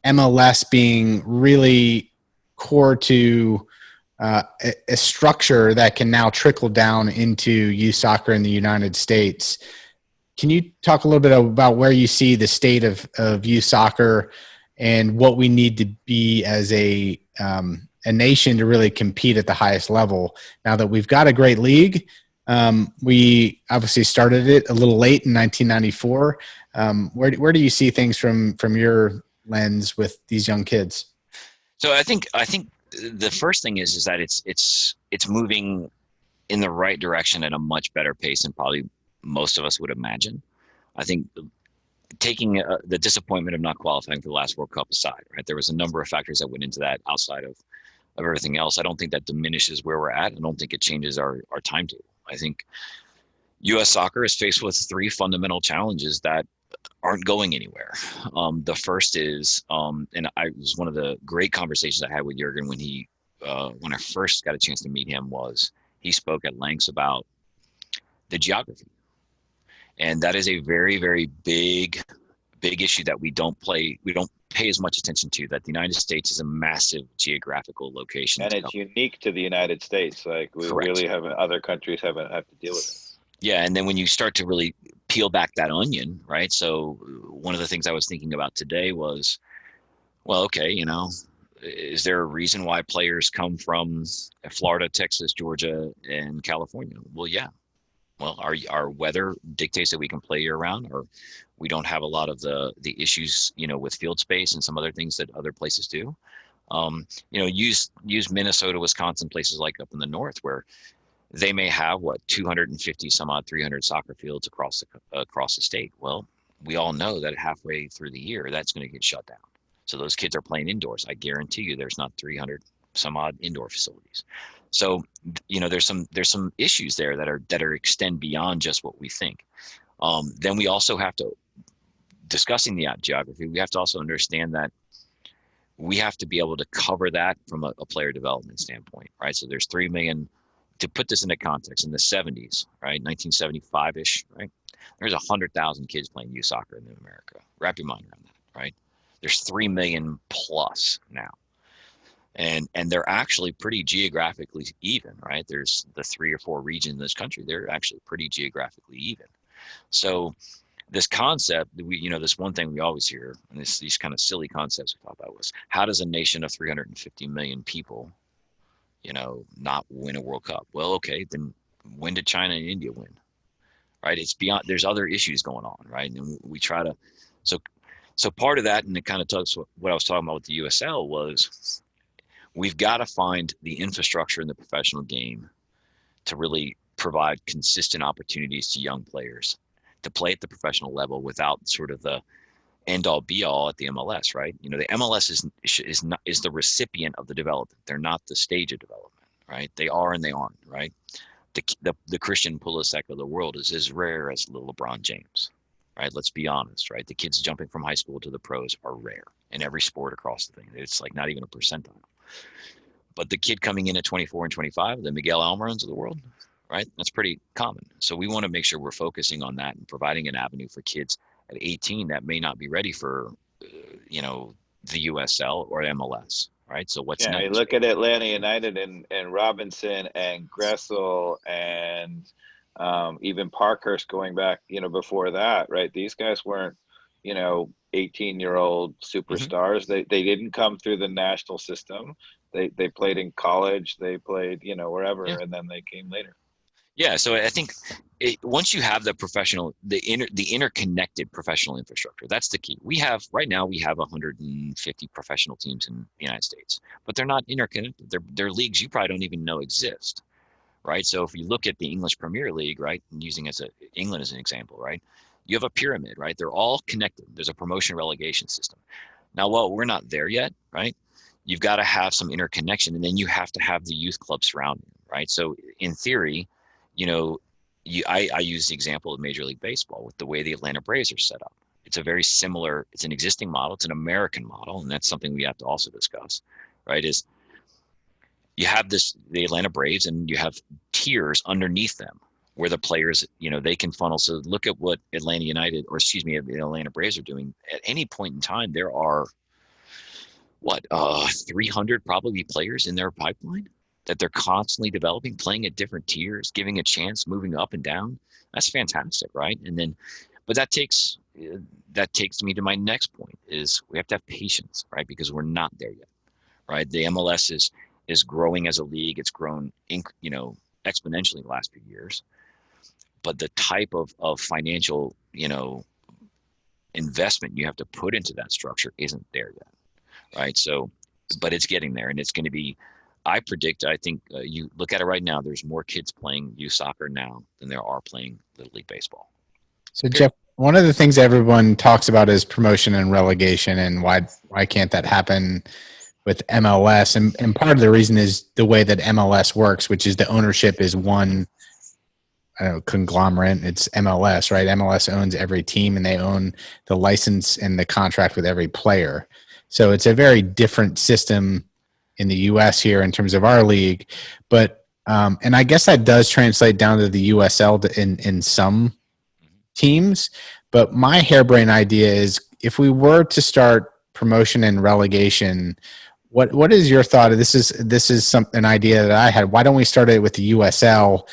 MLS being really core to a structure that can now trickle down into youth soccer in the United States. Can you talk a little bit about where you see the state of youth soccer and what we need to be as a nation to really compete at the highest level? Now that we've got a great league, we obviously started it a little late in 1994. Where do you see things from your lens with these young kids? So I think the first thing is that it's moving in the right direction at a much better pace than probably most of us would imagine. I think taking the disappointment of not qualifying for the last World Cup aside, right? There was a number of factors that went into that outside of everything else. I don't think that diminishes where we're at. I don't think it changes our timetable. I think U.S. soccer is faced with three fundamental challenges that aren't going anywhere. The first is, and it was one of the great conversations I had with Jurgen when I first got a chance to meet him, was he spoke at lengths about the geography. And that is a very, very big issue that we don't pay as much attention to, that the United States is a massive geographical location. And it's unique to the United States. Like we Correct. really haven't, other countries haven't had to deal with it. Yeah, and then when you start to really peel back that onion, right? So one of the things I was thinking about today was, well, okay, is there a reason why players come from Florida, Texas, Georgia, and California? Well, yeah. Well, our weather dictates that we can play year round, or we don't have a lot of the issues, with field space and some other things that other places do. Use Minnesota, Wisconsin, places like up in the north where they may have 250 some odd 300 soccer fields across the state. Well, we all know that halfway through the year that's going to get shut down. So those kids are playing indoors. I guarantee you there's not 300 some odd indoor facilities. So, there's some issues there that are extend beyond just what we think. Then we also have to, discussing the geography, we have to also understand that we have to be able to cover that from a player development standpoint, right? So there's 3 million. To put this into context, in the 70s, right, 1975-ish, right, there's 100,000 kids playing youth soccer in America. Wrap your mind around that, right? There's 3 million plus now. And they're actually pretty geographically even, right? There's the 3 or 4 regions in this country. They're actually pretty geographically even. So this concept, this one thing we always hear, and these kind of silly concepts we talk about, was how does a nation of 350 million people not win a World Cup? Well, okay, then when did China and India win? Right? It's beyond, there's other issues going on, right? And we try to, so part of that, and it kind of talks what I was talking about with the USL, was we've got to find the infrastructure in the professional game to really provide consistent opportunities to young players to play at the professional level without sort of the end all be all at the MLS, right? The MLS is the recipient of the development. They're not the stage of development, right? They are and they aren't, right? The Christian Pulisic of the world is as rare as little LeBron James, right? Let's be honest, right? The kids jumping from high school to the pros are rare in every sport across the thing. It's like not even a percentile. But the kid coming in at 24 and 25, the Miguel Almirons of the world, right? That's pretty common. So we want to make sure we're focusing on that and providing an avenue for kids at 18 that may not be ready for, the USL or MLS, right? So what's next? You look at Atlanta United and Robinson and Gressel and even Parkhurst going back, before that, right? These guys weren't, 18-year-old superstars. Mm-hmm. They didn't come through the national system. They played in college. They played, wherever, yeah. And then they came later. Yeah, so I think once you have the professional, the interconnected professional infrastructure, that's the key. Right now we have 150 professional teams in the United States, but they're not interconnected. They're leagues you probably don't even know exist, right? So if you look at the English Premier League, right, and using England as an example, right, you have a pyramid, right? They're all connected. There's a promotion relegation system. Now, while we're not there yet, right, you've got to have some interconnection, and then you have to have the youth club surrounding them, right? So in theory, I use the example of Major League Baseball with the way the Atlanta Braves are set up. It's an existing model. It's an American model. And that's something we have to also discuss, right? Is you have the Atlanta Braves, and you have tiers underneath them where the players, they can funnel. So look at what the Atlanta Braves are doing. At any point in time, there are what 300 probably players in their pipeline that they're constantly developing, playing at different tiers, giving a chance, moving up and down. That's fantastic, right? And then, but that takes me to my next point: is we have to have patience, right? Because we're not there yet, right? The MLS is growing as a league. It's grown, exponentially the last few years, but the type of financial, investment you have to put into that structure isn't there yet, right? So, but it's getting there, and it's going to be. I think you look at it right now. There's more kids playing youth soccer now than there are playing Little League baseball. So Jeff, one of the things everyone talks about is promotion and relegation, and why can't that happen with MLS? And part of the reason is the way that MLS works, which is the ownership is one, I don't know, conglomerate. It's MLS, right? MLS owns every team, and they own the license and the contract with every player. So it's a very different system in the U.S. here in terms of our league, but and I guess that does translate down to the USL in some teams. But my harebrained idea is, if we were to start promotion and relegation, what is your thought? This is an idea that I had. Why don't we start it with the USL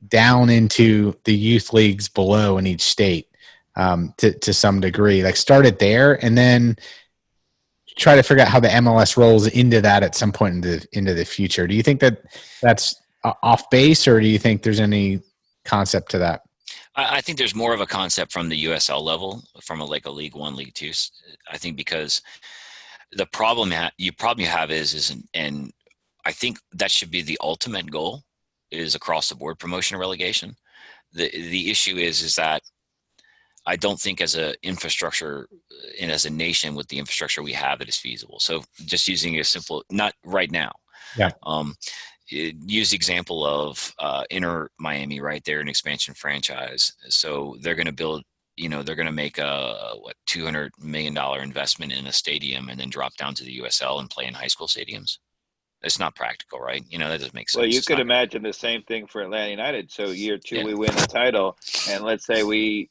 down into the youth leagues below in each state, to some degree? Like, start it there, and then try to figure out how the MLS rolls into that at some point into the future. Do you think that that's off base, or do you think there's any concept to that? I think there's more of a concept from the USL level, from a League One, League Two. I think because the problem you probably have is, and I think that should be the ultimate goal, is across the board promotion and relegation. The issue is that I don't think as a infrastructure and as a nation with the infrastructure we have, that is feasible. So just using a simple, not right now. Yeah. Use the example of Inter Miami, right? They're an expansion franchise. So they're going to build, they're going to make a $200 million investment in a stadium and then drop down to the USL and play in high school stadiums. It's not practical, right? That doesn't make sense. Well, you could imagine the same thing for Atlanta United. So year two, we win the title, and let's say we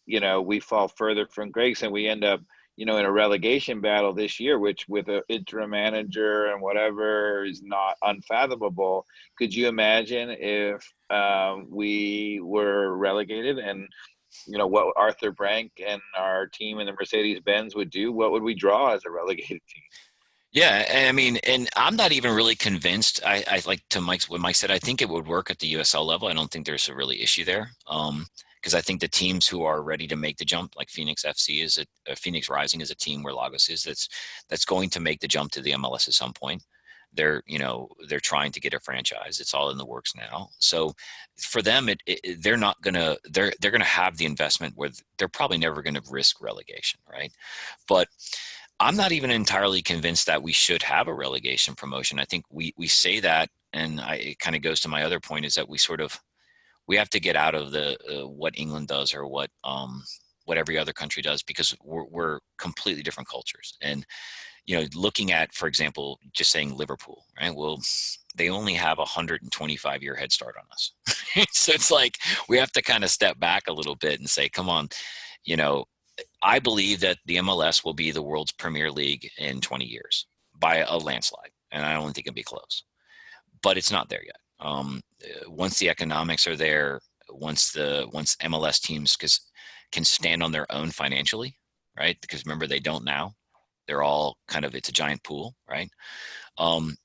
fall further from Gregson, we end up, in a relegation battle this year, which with an interim manager and whatever is not unfathomable. Could you imagine if we were relegated, and what Arthur Brank and our team in the Mercedes-Benz would do? What would we draw as a relegated team? Yeah, I mean, and I'm not even really convinced. I like to what Mike said. I think it would work at the USL level. I don't think there's a really issue there, because I think the teams who are ready to make the jump, like Phoenix FC Phoenix Rising is a team where Lagos is, that's going to make the jump to the MLS at some point. They're trying to get a franchise. It's all in the works now. So for them, they're gonna have the investment where they're probably never going to risk relegation, right? But I'm not even entirely convinced that we should have a relegation promotion. I think we say that, and it kind of goes to my other point, is that we have to get out of the what England does, or what every other country does, because we're completely different cultures. And looking at, for example, just saying Liverpool, right? Well, they only have a 125-year head start on us. So it's like we have to kind of step back a little bit and say, come on, I believe that the MLS will be the world's premier league in 20 years by a landslide, and I don't think it'll be close. But it's not there yet. Once the economics are there, once MLS teams can stand on their own financially, right? Because remember, they don't now. They're all it's a giant pool, right?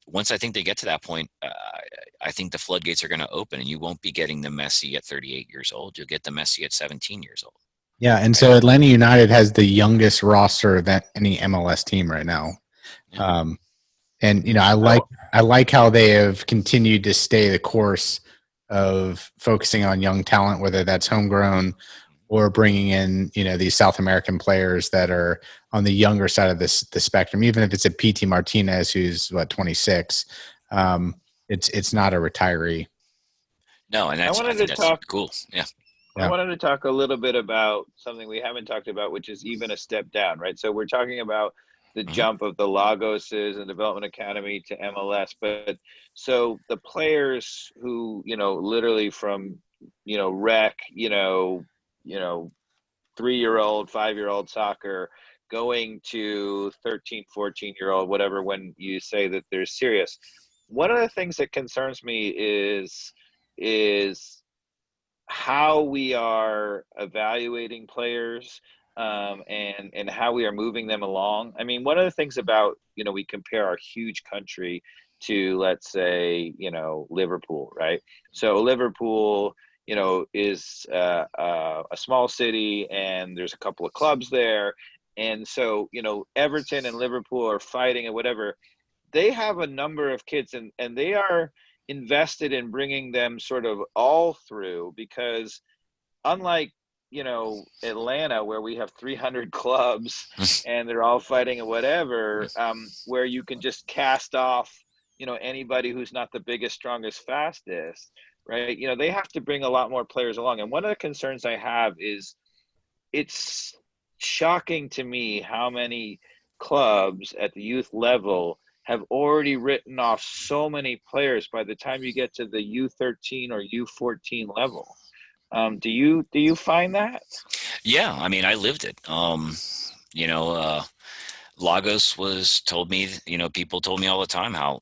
Once I think they get to that point, I think the floodgates are going to open, and you won't be getting the Messi at 38 years old. You'll get the Messi at 17 years old. Yeah, and so Atlanta United has the youngest roster of any MLS team right now. Yeah. And I like how they have continued to stay the course of focusing on young talent, whether that's homegrown or bringing in these South American players that are on the younger side of the spectrum. Even if it's a PT Martinez who's 26, it's not a retiree. No, and that's cool. Yeah. I wanted to talk a little bit about something we haven't talked about, which is even a step down, right? So we're talking about the jump of the Lagoses and Development Academy to MLS, but so the players who, literally from, rec, 3-year-old, 5-year-old soccer going to 13, 14-year-old, whatever, when you say that they're serious. One of the things that concerns me is how we are evaluating players, and how we are moving them along. I mean, one of the things about, we compare our huge country to, let's say, Liverpool, right? So Liverpool, is a small city, and there's a couple of clubs there. And so, Everton and Liverpool are fighting and whatever. They have a number of kids, and they are invested in bringing them sort of all through, because unlike Atlanta, where we have 300 clubs and they're all fighting and whatever, where you can just cast off anybody who's not the biggest, strongest, fastest, right? They have to bring a lot more players along. And one of the concerns I have is, it's shocking to me how many clubs at the youth level have already written off so many players by the time you get to the U13 or U14 level. Do you find that? Yeah, I mean, I lived it. Lagos told me, people told me all the time how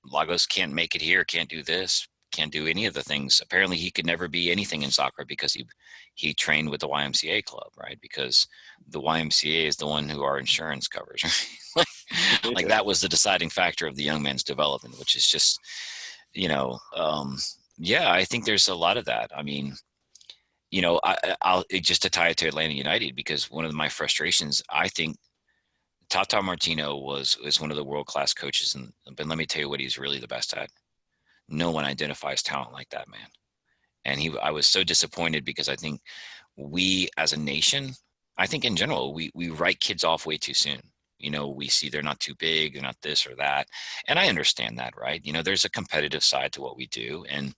Lagos can't make it here, can't do this, can't do any of the things. Apparently, he could never be anything in soccer because he trained with the YMCA club, right? Because the YMCA is the one who our insurance covers. Right? like that was the deciding factor of the young man's development, which is just, yeah, I think there's a lot of that. I mean, I'll just to tie it to Atlanta United, because one of my frustrations, I think Tata Martino is one of the world-class coaches, but let me tell you what he's really the best at. No one identifies talent like that man. And I was so disappointed, because I think we as a nation, I think in general, we write kids off way too soon. We see they're not too big, they're not this or that. And I understand that, right? There's a competitive side to what we do. And,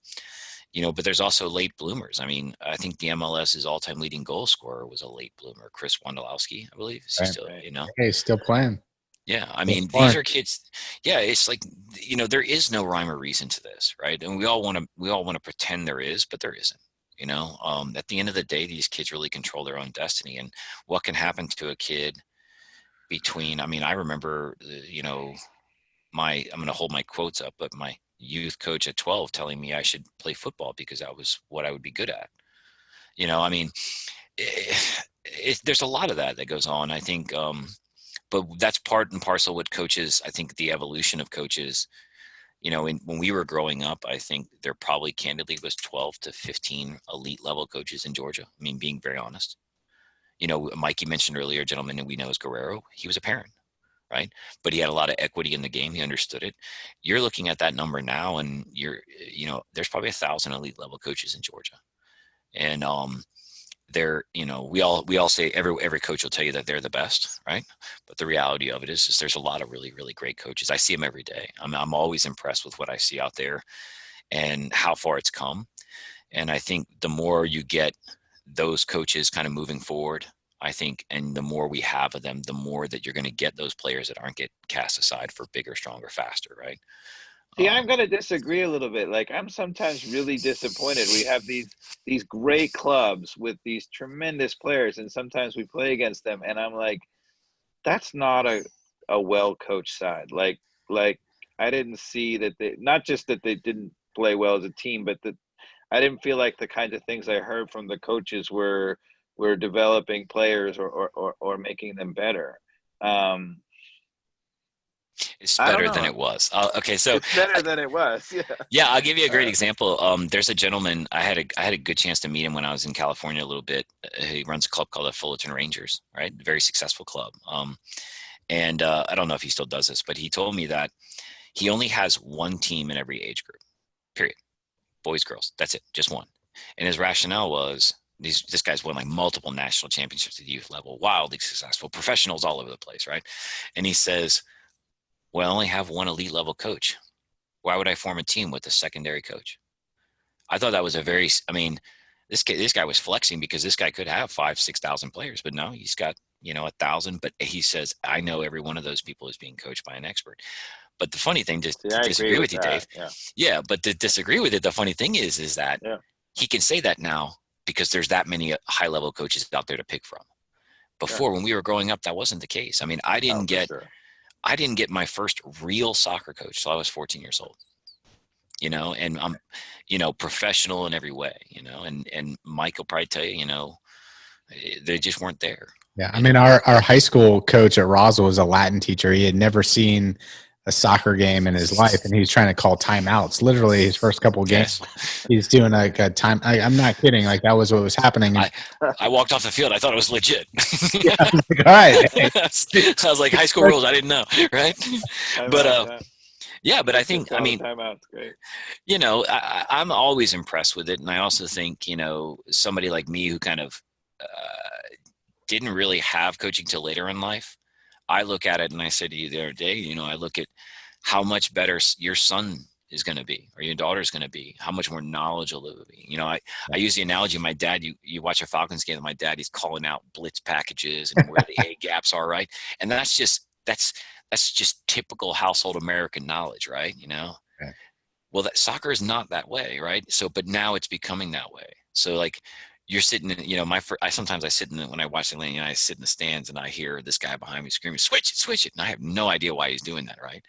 but there's also late bloomers. I mean, I think the MLS's all-time leading goal scorer was a late bloomer, Chris Wondolowski, I believe. Is he still, Hey, he's still playing. Yeah, I mean, these are kids. Yeah, it's like, there is no rhyme or reason to this, right? And we all want to pretend there is, but there isn't. At the end of the day, these kids really control their own destiny, and what can happen to a kid between. I mean, I remember, I'm going to hold my quotes up, but my youth coach at 12 telling me I should play football because that was what I would be good at. I mean, there's a lot of that goes on. I think. But that's part and parcel with coaches. I think the evolution of coaches, when we were growing up, I think there probably candidly was 12 to 15 elite level coaches in Georgia. I mean, being very honest, Mikey mentioned earlier, a gentleman that we know as Guerrero, he was a parent, right? But he had a lot of equity in the game. He understood it. You're looking at that number now, and there's probably 1,000 elite level coaches in Georgia. And, we all say every coach will tell you that they're the best, right? But the reality of it is there's a lot of really, really great coaches. I see them every day. I'm always impressed with what I see out there and how far it's come. And I think the more you get those coaches kind of moving forward, I think, and the more we have of them, the more that you're going to get those players that aren't get cast aside for bigger, stronger, faster, right? See, I'm going to disagree a little bit. Like, I'm sometimes really disappointed. We have these great clubs with these tremendous players, and sometimes we play against them, and I'm like, that's not a well-coached side. Like I didn't see that not just that they didn't play well as a team, but that I didn't feel like the kinds of things I heard from the coaches were developing players or making them better. It's better than it was. Okay, so it's better than it was. Yeah. Yeah, I'll give you a great example. There's a gentleman I had a good chance to meet him when I was in California a little bit. He runs a club called the Fullerton Rangers, right? Very successful club. And I don't know if he still does this, but he told me that he only has one team in every age group. Period. Boys, girls. That's it. Just one. And his rationale was this guy's won like multiple national championships at the youth level, wildly successful, professionals all over the place, right? And he says, well, I only have one elite level coach. Why would I form a team with a secondary coach? I thought that was this guy was flexing because this guy could have 5,000, 6,000 players, but no, he's got, 1,000. But he says, I know every one of those people is being coached by an expert. But the funny thing, to disagree with you, Dave. Yeah. But to disagree with it, the funny thing is that he can say that now because there's that many high level coaches out there to pick from. Before, when we were growing up, that wasn't the case. I mean, I didn't get my first real soccer coach till I was 14 years old. And I'm, professional in every way, and Mike will probably tell you, they just weren't there. Yeah. I mean, our high school coach at Roswell was a Latin teacher. He had never seen a soccer game in his life, and he was trying to call timeouts. Literally his first couple of games, he's doing like a time. I'm not kidding. Like that was what was happening. I walked off the field. I thought it was legit. Yeah, I was like, all right. I was like, high school rules. I didn't know. Right. But, yeah, but I think, timeout's great. I'm always impressed with it. And I also think, somebody like me who kind of didn't really have coaching till later in life, I look at it and I said to you the other day, I look at how much better your son is going to be, or your daughter is going to be, how much more knowledgeable it will be. I use the analogy, my dad, you watch a Falcons game, my dad, he's calling out blitz packages and where the A gaps are, right? And that's just typical household American knowledge, right? Right. Well, that soccer is not that way, right? So, but now it's becoming that way. So like you're sitting in, sometimes I sit when I watch Atlanta United, I sit in the stands and I hear this guy behind me screaming, switch it. And I have no idea why he's doing that, right?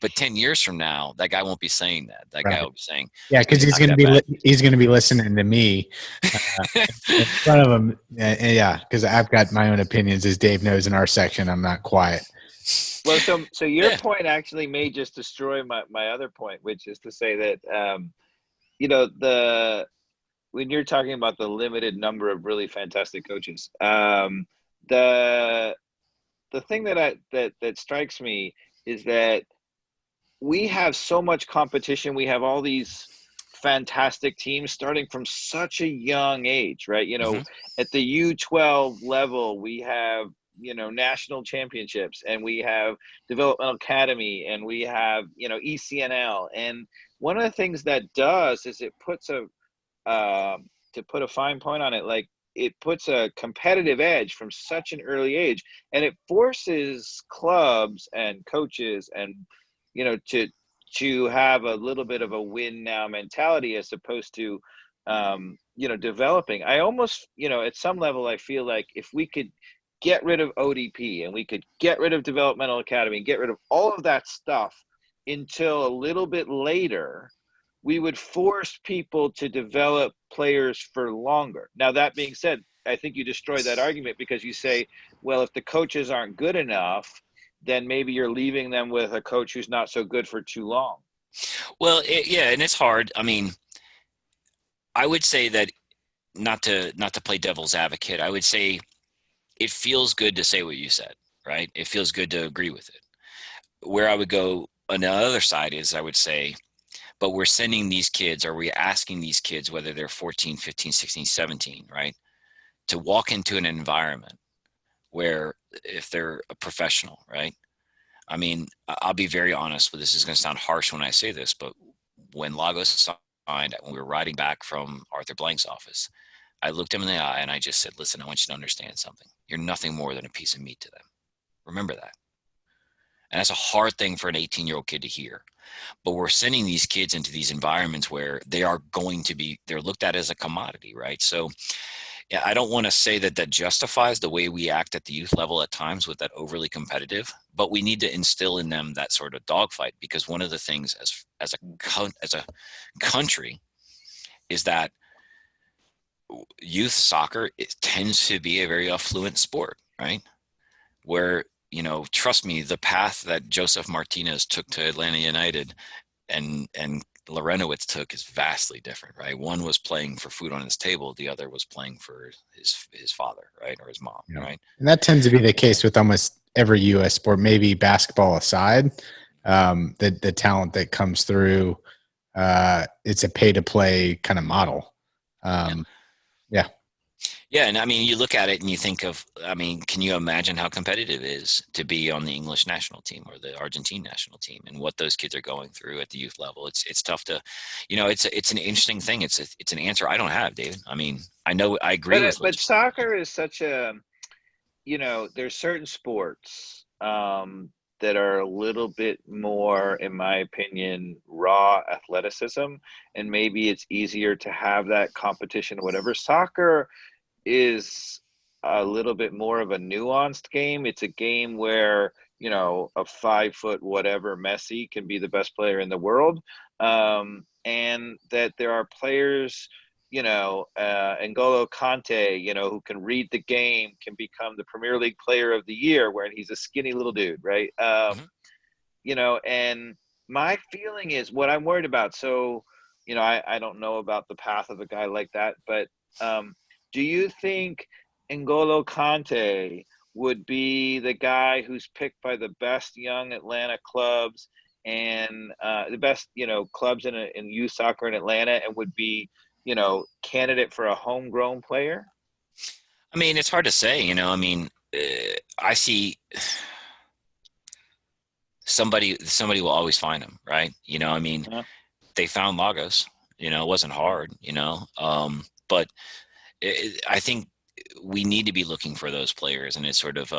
But 10 years from now, that guy won't be saying that. That guy will be saying, yeah, because he's going to be listening to me in front of him. Yeah, because I've got my own opinions, as Dave knows. In our section, I'm not quiet. Well, so your point actually may just destroy my other point, which is to say that when you're talking about the limited number of really fantastic coaches, the thing that strikes me is that we have so much competition. We have all these fantastic teams starting from such a young age, right? At the U12 level, we have, national championships, and we have developmental academy, and we have, ECNL. And one of the things that does is it puts to put a fine point on it, like it puts a competitive edge from such an early age, and it forces clubs and coaches and to have a little bit of a win now mentality, as opposed to developing. I almost, at some level, I feel like if we could get rid of ODP and we could get rid of developmental academy and get rid of all of that stuff until a little bit later, we would force people to develop players for longer. Now, that being said, I think you destroyed that argument, because you say, well, if the coaches aren't good enough, then maybe you're leaving them with a coach who's not so good for too long. Well, and it's hard. I mean, I would say that, not to play devil's advocate, I would say it feels good to say what you said, right? It feels good to agree with it. Where I would go on the other side is, I would say, but we're sending these kids, or we're asking these kids, whether they're 14, 15, 16, 17, right, to walk into an environment where, if they're a professional, right? I mean, I'll be very honest, but this is going to sound harsh when I say this, but when Lagos signed, when we were riding back from Arthur Blank's office, I looked him in the eye and I just said, listen, I want you to understand something. You're nothing more than a piece of meat to them. Remember that. And that's a hard thing for an 18-year-old kid to hear. But we're sending these kids into these environments where they're looked at as a commodity, right? So yeah, I don't want to say that justifies the way we act at the youth level at times with that overly competitive, but we need to instill in them that sort of dogfight, because one of the things as a country is that youth soccer, it tends to be a very affluent sport, right? Where, trust me, the path that Joseph Martinez took to Atlanta United and Lorenowitz took is vastly different, right? One was playing for food on his table. The other was playing for his father, right? Or his mom, right? And that tends to be the case with almost every U.S. sport, maybe basketball aside. The talent that comes through, it's a pay-to-play kind of model. Yeah, and I mean, you look at it and you think of, can you imagine how competitive it is to be on the English national team or the Argentine national team, and what those kids are going through at the youth level? It's tough to, it's an interesting thing. It's an answer I don't have, David. I mean, I know I agree with. But soccer is such a, there's certain sports that are a little bit more, in my opinion, raw athleticism, and maybe it's easier to have that competition or whatever. Soccer is a little bit more of a nuanced game. It's a game where, you know, a 5 foot whatever Messi can be the best player in the world, and that there are players, you know, N'Golo Kante, you know, who can read the game, can become the Premier League Player of the Year, where he's a skinny little dude, right? Mhm. You know, and my feeling is what I'm worried about. So, you know, I don't know about the path of a guy like that, but do you think N'Golo Kante would be the guy who's picked by the best young Atlanta clubs and the best, you know, clubs in youth soccer in Atlanta, and would be, you know, candidate for a homegrown player? I mean, it's hard to say, you know. I mean, I see somebody will always find him, right? You know, I mean, Uh, they found Lagos, you know, it wasn't hard, you know. But I think we need to be looking for those players, and it's sort of,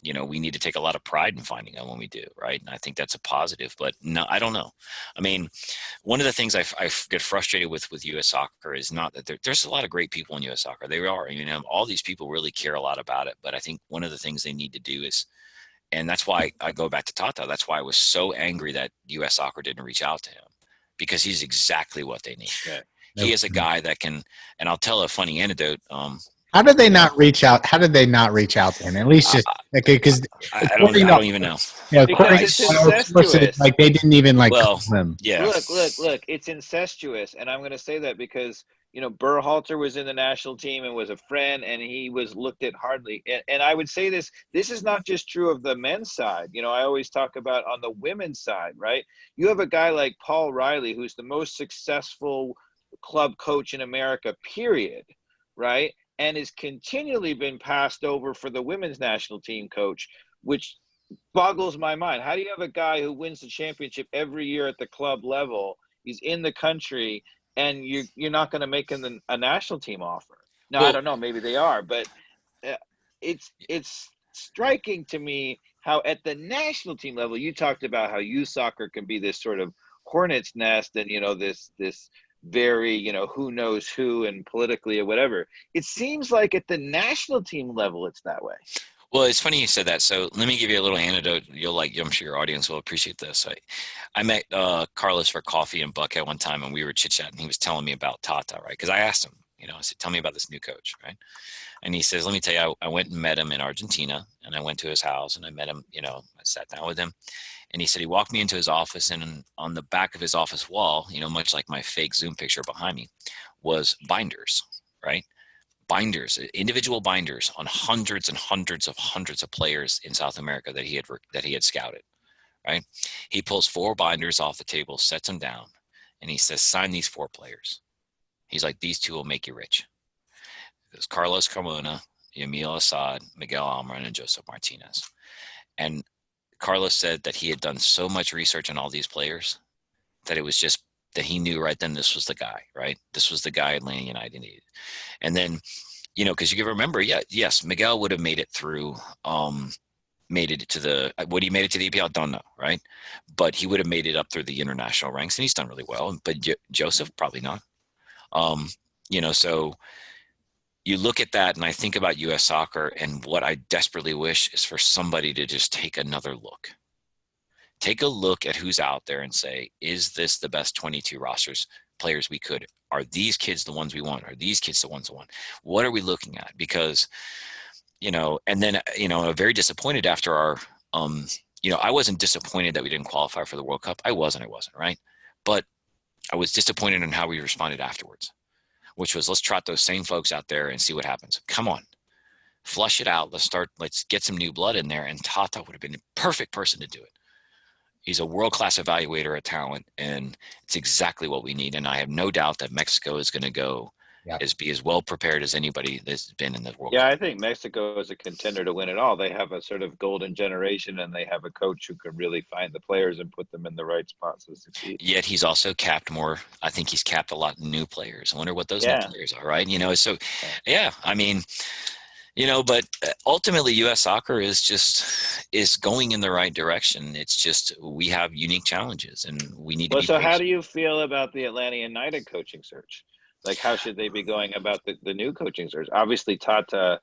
you know, we need to take a lot of pride in finding them when we do, right? And I think that's a positive. But no, I don't know. I mean, one of the things I get frustrated with U.S. soccer is not that there's a lot of great people in U.S. soccer. They are, you know, all these people really care a lot about it. But I think one of the things they need to do is, and that's why I go back to Tata. That's why I was so angry that U.S. soccer didn't reach out to him, because he's exactly what they need. yeah. He is a guy that can, and I'll tell a funny anecdote. How did they You know, not reach out? How did they not reach out to him? At least I, just okay, because I according don't to even know. yeah, Because according I, it's to our sources, incestuous. like they didn't even like well, call him. yeah, Look, it's incestuous. And I'm going to say that because, you know, Berhalter was in the national team and was a friend, and he was looked at hardly. And I would say this is not just true of the men's side. You know, I always talk about on the women's side, right? You have a guy like Paul Riley, who's the most successful club coach in America, period, right? And has continually been passed over for the women's national team coach, which boggles my mind. How do you have a guy who wins the championship every year at the club level? He's in the country, and you're not going to make him a national team offer. Now, I well, don't know, maybe they are, but it's striking to me how at the national team level, you talked about how youth soccer can be this sort of hornet's nest, and, you know, this very, you know, who knows who, and politically or whatever. It seems like at the national team level, it's that way. well, it's funny you said that. So let me give you a little anecdote. You'll like, I'm sure your audience will appreciate this. I met Carlos for coffee in Buckhead one time, and we were chit chatting. He was telling me about Tata, right? Because I asked him, you know, I said, tell me about this new coach, right? And he says, let me tell you, I went and met him in Argentina, and I went to his house and I met him, you know, I sat down with him, and he said, he walked me into his office, and on the back of his office wall, you know, much like my fake Zoom picture behind me, was binders, right? Binders, individual binders on hundreds and hundreds of players in South America that he had scouted, right? He pulls 4 binders off the table, sets them down, and he says, sign these 4 players. He's like, these 2 will make you rich. There's Carlos Carmona, Emil Assad, Miguel Almiron, and Joseph Martinez. And Carlos said that he had done so much research on all these players that it was just that he knew right then this was the guy, right? This was the guy Atlanta United needed. And then, you know, because you can remember, yes, Miguel would have made it through, made it to the, would he made it to the EPL? I don't know, right? But he would have made it up through the international ranks, and he's done really well. But Joseph, probably not. You know, so you look at that, and I think about U.S. soccer, and what I desperately wish is for somebody to just take another look. Take a look at who's out there and say, is this the best 22 rosters players we could? Are these kids the ones we want? Are these kids the ones we want? What are we looking at? Because, you know, and then, you know, I'm very disappointed after our, you know, I wasn't disappointed that we didn't qualify for the World Cup. I wasn't, right? But I was disappointed in how we responded afterwards, which was, let's trot those same folks out there and see what happens. Come on, flush it out. Let's get some new blood in there. And Tata would have been the perfect person to do it. He's a world-class evaluator of talent, and it's exactly what we need. And I have no doubt that Mexico is going to go be as well prepared as anybody that's been in the World Cup. Yeah, I think Mexico is a contender to win it all. They have a sort of golden generation, and they have a coach who can really find the players and put them in the right spots to succeed. Yet he's also capped more. I think he's capped a lot of new players. I wonder what those new players are, right? You know, so yeah, I mean, you know, but ultimately U.S. soccer is going in the right direction. It's just we have unique challenges, and we need to be so patient. how do you feel about the Atlanta United coaching search? Like, how should they be going about the new coaching search? Obviously, Tata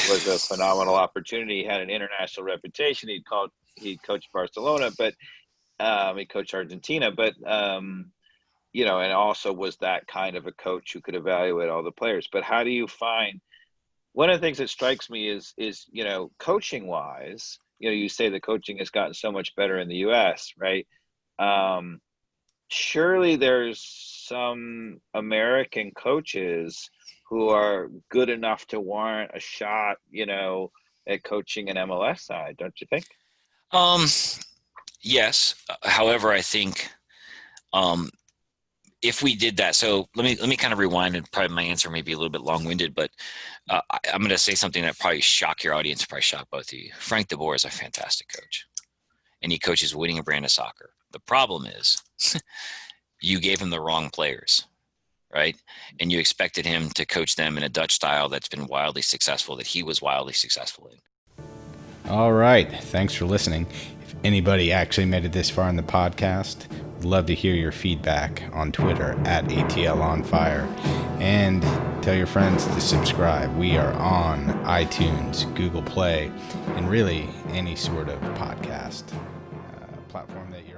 was a phenomenal opportunity. He had an international reputation. He coached Barcelona, but he coached Argentina, but you know, and also was that kind of a coach who could evaluate all the players. But how do you find, one of the things that strikes me is, you know, coaching wise, you know, you say the coaching has gotten so much better in the US, right? Surely there's some American coaches who are good enough to warrant a shot, you know, at coaching an MLS side, don't you think? Yes. However, I think if we did that, so let me kind of rewind, and probably my answer may be a little bit long-winded, but I'm going to say something that probably shock your audience, probably shock both of you. Frank de Boer is a fantastic coach, and he coaches winning a brand of soccer. The problem is you gave him the wrong players, right? And you expected him to coach them in a Dutch style that's been wildly successful, that he was wildly successful in. All right. Thanks for listening. If anybody actually made it this far in the podcast, I'd love to hear your feedback on Twitter at ATL On Fire. And tell your friends to subscribe. We are on iTunes, Google Play, and really any sort of podcast platform that you're